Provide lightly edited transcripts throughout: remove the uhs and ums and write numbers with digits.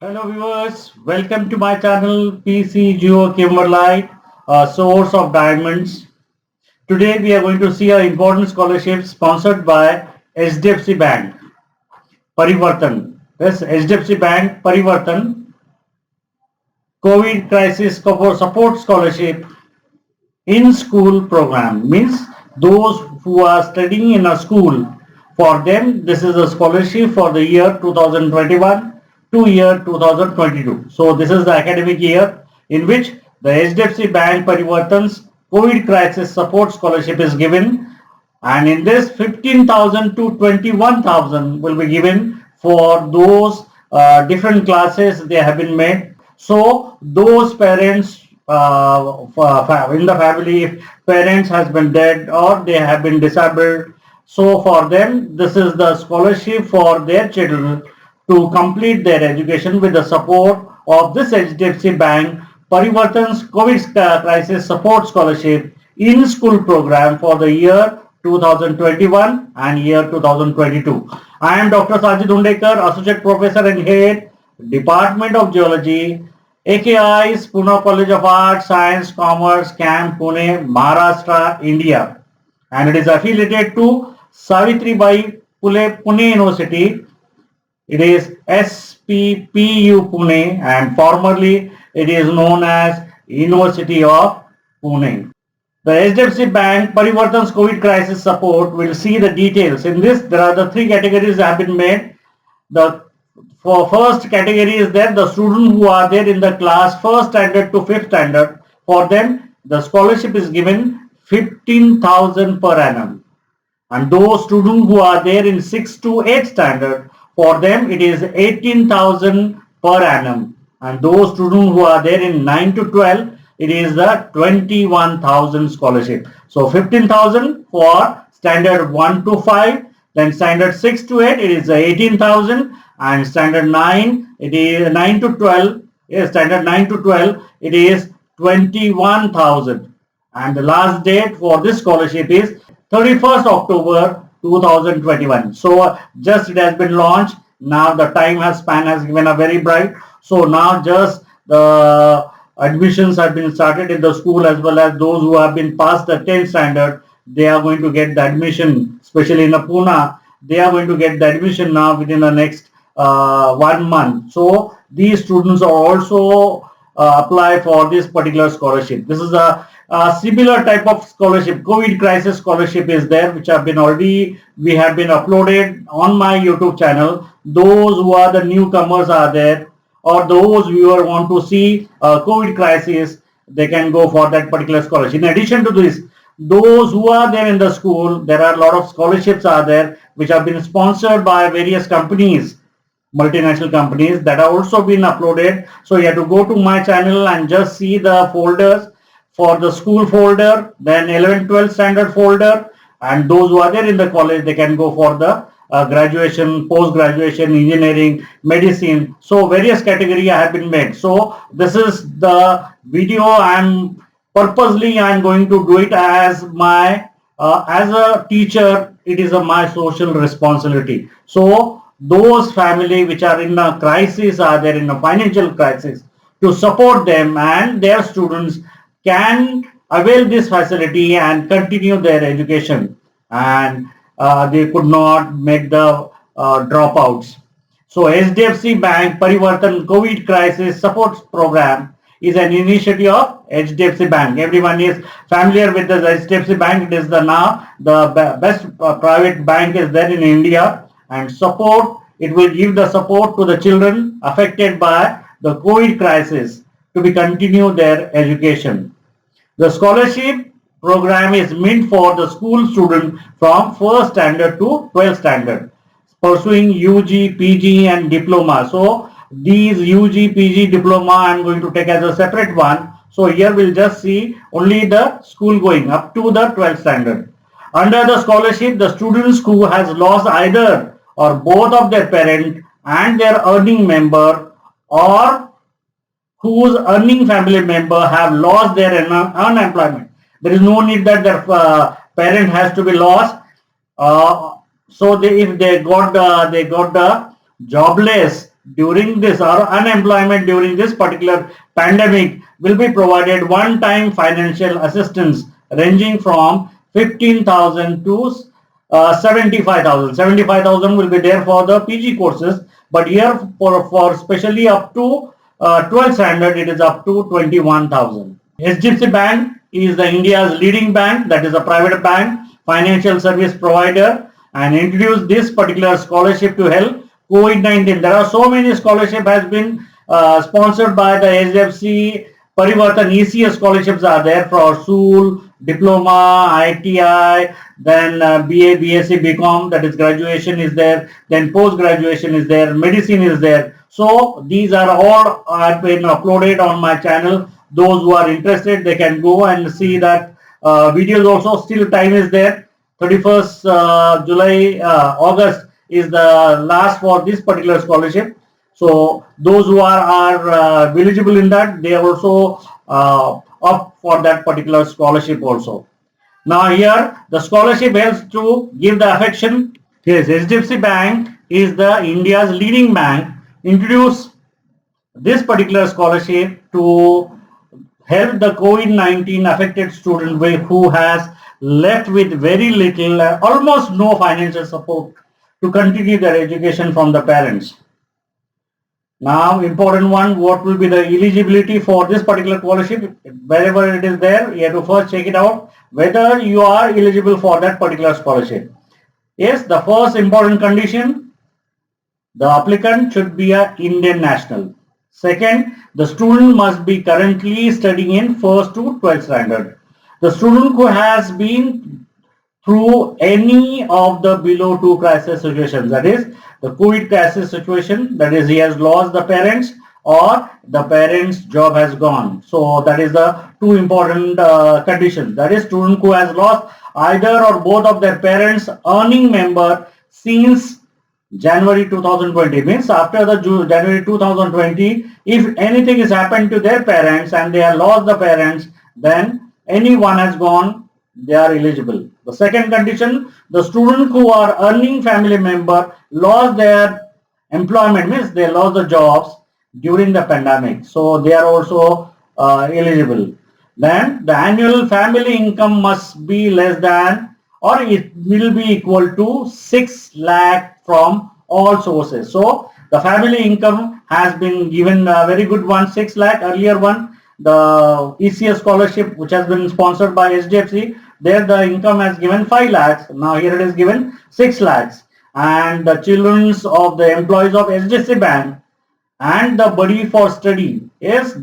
Hello viewers, welcome to my channel PC Geo Kimberlite, a source of diamonds. Today we are going to see an important scholarship sponsored by HDFC Bank, Parivartan. Yes, HDFC Bank Parivartan COVID Crisis Support Scholarship in School Program means those who are studying in a school. For them, this is a scholarship for the year 2021 to year 2022. So this is the academic year in which the HDFC Bank Parivartan's COVID Crisis Support Scholarship is given, and in this 15,000 to 21,000 will be given for those different classes they have been made. So those parents in the family, if parents has been dead or they have been disabled, so for them this is the scholarship for their children to complete their education with the support of this HDFC Bank Parivartan's COVID Crisis Support Scholarship in School Program for the year 2021 and year 2022. I am Dr. Sajid Hundekar, Associate Professor and Head, Department of Geology, AKI's Pune College of Arts, Science, Commerce, Camp, Pune, Maharashtra, India. And it is affiliated to Savitribai Phule Pune University. It is SPPU Pune, and formerly it is known as University of Pune. The HDFC Bank Parivartan's COVID Crisis Support will see the details. In this, there are the three categories that have been made. The first category is that the students who are there in the class 1st standard to 5th standard, for them the scholarship is given 15,000 per annum. And those students who are there in 6th to 8th standard, for them it is 18,000 per annum. And those students who are there in 9 to 12, it is the 21,000 scholarship. So 15,000 for standard 1 to 5, then standard 6 to 8 it is 18,000, and standard 9 it is 9 to 12, standard 9 to 12 it is 21,000, and the last date for this scholarship is 31st October 2021. So just it has been launched. Now the time span has given a very bright. So now just the admissions have been started in the school, as well as those who have been past the 10th standard, they are going to get the admission, especially in Pune. They are going to get the admission now within the next 1 month. So these students are also apply for this particular scholarship. This is a similar type of scholarship. COVID Crisis Scholarship is there, which have been we have been uploaded on my YouTube channel. Those who are the newcomers are there, or those viewer want to see COVID crisis, they can go for that particular scholarship. In addition to this, those who are there in the school, there are a lot of scholarships are there which have been sponsored by various companies, multinational companies, that have also been uploaded. So you have to go to my channel and just see the folders. For the school folder, then 11th 12th standard folder, and those who are there in the college, they can go for the graduation, post-graduation, engineering, medicine. So various categories have been made. So this is the video. I'm going to do it as my as a teacher. It is my social responsibility. So those family which are in a crisis, are there in a financial crisis, to support them and their students can avail this facility and continue their education, and they could not make the dropouts. So HDFC Bank Parivartan COVID Crisis Support Program is an initiative of HDFC Bank. Everyone is familiar with the HDFC Bank. It is now the best private bank is there in India, and it will give the support to the children affected by the COVID crisis to be continue their education. The scholarship program is meant for the school student from 1st standard to 12th standard, pursuing UG, PG and diploma. So these UG, PG, diploma I am going to take as a separate one. So here we'll just see only the school going up to the 12th standard. Under the scholarship, the students who has lost either or both of their parent and their earning member, or whose earning family member have lost their unemployment. There is no need that their parent has to be lost. So if they got the jobless during this, or unemployment during this particular pandemic, will be provided one-time financial assistance ranging from 15,000 to 75,000. 75,000 will be there for the PG courses, but here for especially up to 12th standard, it is up to 21,000. HDFC Bank is the India's leading bank, that is a private bank, financial service provider, and introduced this particular scholarship to help COVID-19. There are so many scholarship has been sponsored by the HDFC. Parivartan ECS scholarships are there for SUL, diploma, ITI, then BA, BSc, BCom, that is graduation is there, then post graduation is there, medicine is there. So these are all have been uploaded on my channel. Those who are interested, they can go and see that videos also. Still time is there. 31st July, August is the last for this particular scholarship. So those who are eligible in that, they are also up for that particular scholarship also. Now here the scholarship helps to give the affection. Yes, HDFC Bank is the India's leading bank. Introduce this particular scholarship to help the COVID-19 affected student who has left with very little, almost no financial support to continue their education from the parents. Now, important one, what will be the eligibility for this particular scholarship? Wherever it is there, you have to first check it out whether you are eligible for that particular scholarship. Yes, the first important condition, the applicant should be an Indian national. Second, the student must be currently studying in 1st to 12th standard. The student who has been through any of the below two crisis situations, that is the COVID crisis situation, that is he has lost the parents or the parents' job has gone. So that is the two important conditions. That is student who has lost either or both of their parents earning member since January 2020, means after the January 2020, if anything has happened to their parents and they have lost the parents, then anyone has gone, they are eligible. The second condition, the student who are earning family member lost their employment, means they lost the jobs during the pandemic, so they are also eligible. Then the annual family income must be less than, or it will be equal to 6 lakh from all sources. So the family income has been given a very good one, 6 lakh. Earlier one, the ECS scholarship which has been sponsored by HDFC, there the income has given 5 lakhs. Now here it is given 6 lakhs. And the children of the employees of HDFC Bank and the Buddy for Study, yes,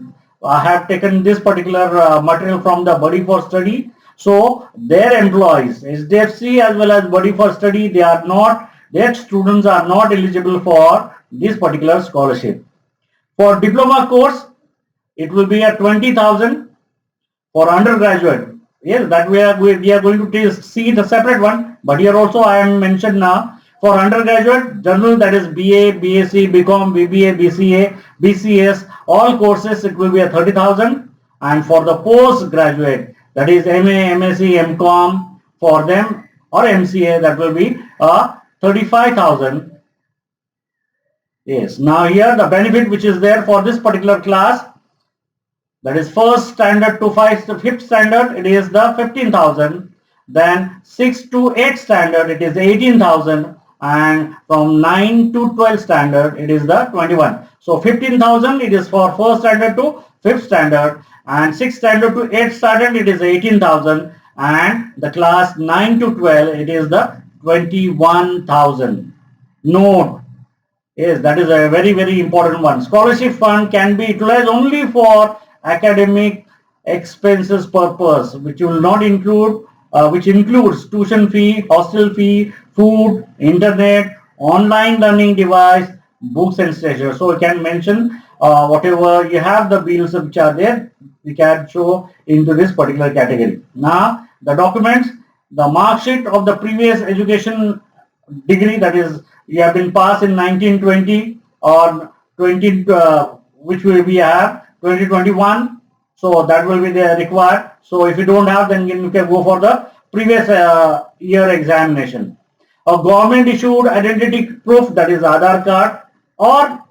I have taken this particular material from the Buddy for Study. So their employees, HDFC as well as Buddy for Study, they are not, their students are not eligible for this particular scholarship. For diploma course, it will be at 20,000. For undergraduate, yes, that we are going to see the separate one, but here also I am mentioned now. For undergraduate, general, that is BA, BSc, BCom, BBA, BCA, BCS, all courses, it will be at 30,000. And for the postgraduate, that is MA, MSc, MCom, for them, or MCA, that will be 35,000. Yes, now here the benefit which is there for this particular class, that is 1st standard to 5th standard, it is the 15,000. Then 6th to 8th standard, it is 18,000. And from 9 to 12th standard, it is the 21. So 15,000 it is for 1st standard to 5th standard, and 6th standard to 8th standard it is 18,000, and the class 9 to 12 it is the 21,000. Note, yes, that is a very, very important one. Scholarship fund can be utilized only for academic expenses purpose, which will not include, which includes tuition fee, hostel fee, food, internet, online learning device, books and stationery. So you can mention whatever you have, the bills which are there, we can show into this particular category. Now the documents, the mark sheet of the previous education degree, that is you have been passed in 1920 or 20, which we have 2021. So that will be the required. So if you don't have, then you can go for the previous year examination. A government issued identity proof, that is Aadhaar card, or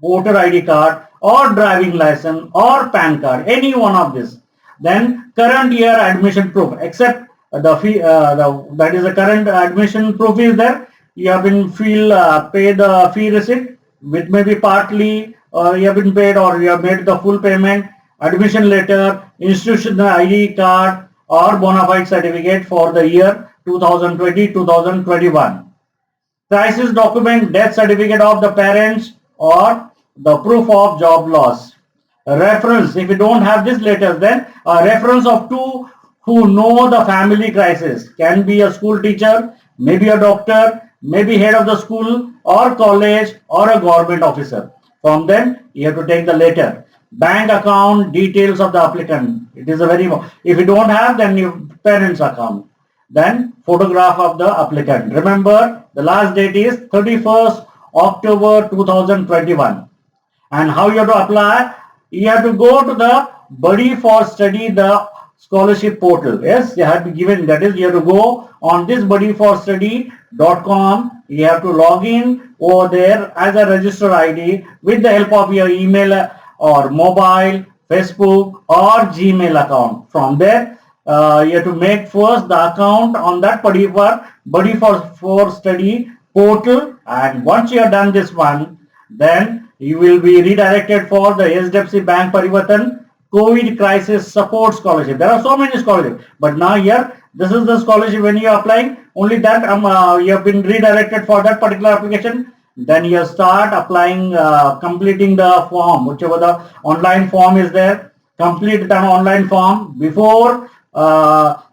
voter ID card or driving license or PAN card, any one of this. Then current year admission proof, except the fee, that is the current admission proof is there. You have been pay the fee receipt, which may be partly you have been paid or you have made the full payment, admission letter, institutional ID card or bona fide certificate for the year 2020-2021. Crisis document, death certificate of the parents or the proof of job loss. A reference, if you don't have this letters, then a reference of two who know the family crisis, can be a school teacher, maybe a doctor, maybe head of the school or college or a government officer. From them, you have to take the letter. Bank account details of the applicant. It is a very, if you don't have, then your parents account. Then photograph of the applicant. Remember, the last date is 31st October 2021. And how you have to apply? You have to go to the Buddy for Study, the scholarship portal. Yes, you have to given, that is, you have to go on this buddyforstudy.com. You have to log in over there as a registered ID with the help of your email or mobile, Facebook or Gmail account. From there, you have to make first the account on that Buddy for Study portal, and once you have done this one, then you will be redirected for the HDFC Bank Parivartan COVID Crisis Support Scholarship. There are so many scholarships, but now here this is the scholarship when you are applying. Only that you have been redirected for that particular application. Then you start applying, completing the form, whichever the online form is there. Complete the online form before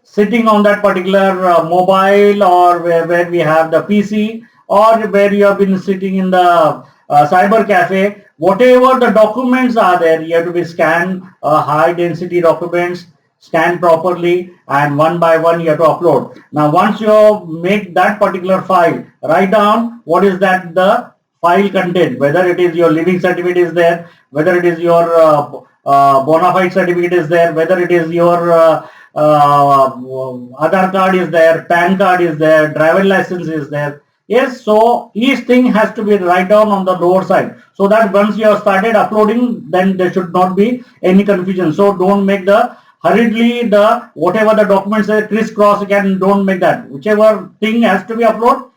sitting on that particular mobile or where we have the PC or where you have been sitting in the cyber cafe. Whatever the documents are there, you have to be scanned, high density documents, scan properly, and one by one you have to upload. Now once you make that particular file, write down what is that the file content, whether it is your living certificate is there, whether it is your bona fide certificate is there, whether it is your Aadhaar card is there, PAN card is there, driver license is there. Yes, so each thing has to be write down on the lower side, so that once you have started uploading, then there should not be any confusion. So don't make the hurriedly the whatever the documents say crisscross again, don't make that. Whichever thing has to be upload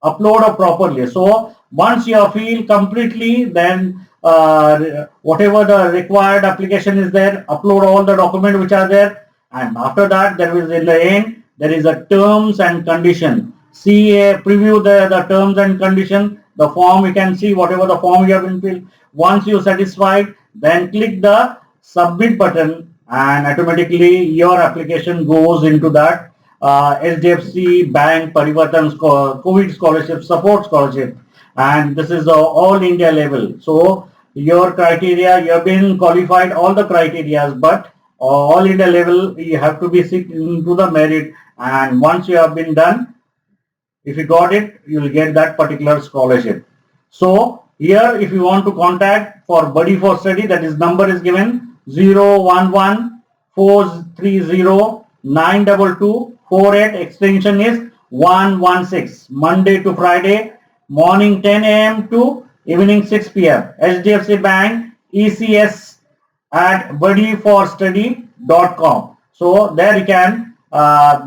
properly. So once you feel completely, then whatever the required application is there, upload all the documents which are there, and after that there is in the end there is a terms and condition. See preview the terms and condition, the form. You can see whatever the form you have been filled. Once you satisfied, then click the submit button and automatically your application goes into that HDFC Bank Parivartan COVID Scholarship Support Scholarship, and this is the all India level. So your criteria, you have been qualified all the criteria, but all India level you have to be into the merit, and once you have been done, if you got it, you will get that particular scholarship. So here if you want to contact for Buddy for Study, that is number is given 011-430-92248, extension is 116, Monday to Friday, morning 10 a.m. to evening 6 p.m. HDFC Bank ECS at buddyforstudy.com. So there you can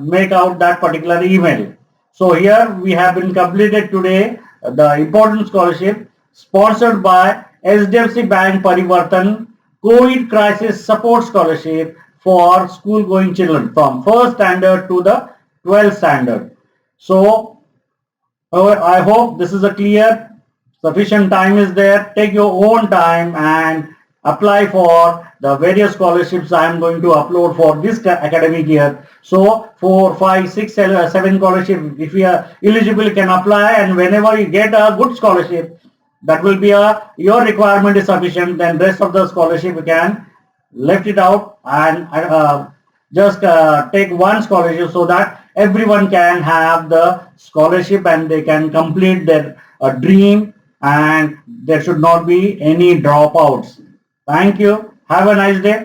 make out that particular email. So here we have been completed today the important scholarship sponsored by HDFC Bank Parivartan COVID Crisis Support Scholarship for school going children from 1st standard to the 12th standard. So I hope this is a clear, sufficient time is there. Take your own time and apply for the various scholarships I am going to upload for this academic year. So 4, 5, 6, 7 scholarship, if you are eligible, you can apply, and whenever you get a good scholarship, that will be your requirement is sufficient, then rest of the scholarship you can left it out and just take one scholarship so that everyone can have the scholarship and they can complete their dream, and there should not be any dropouts. Thank you. Have a nice day.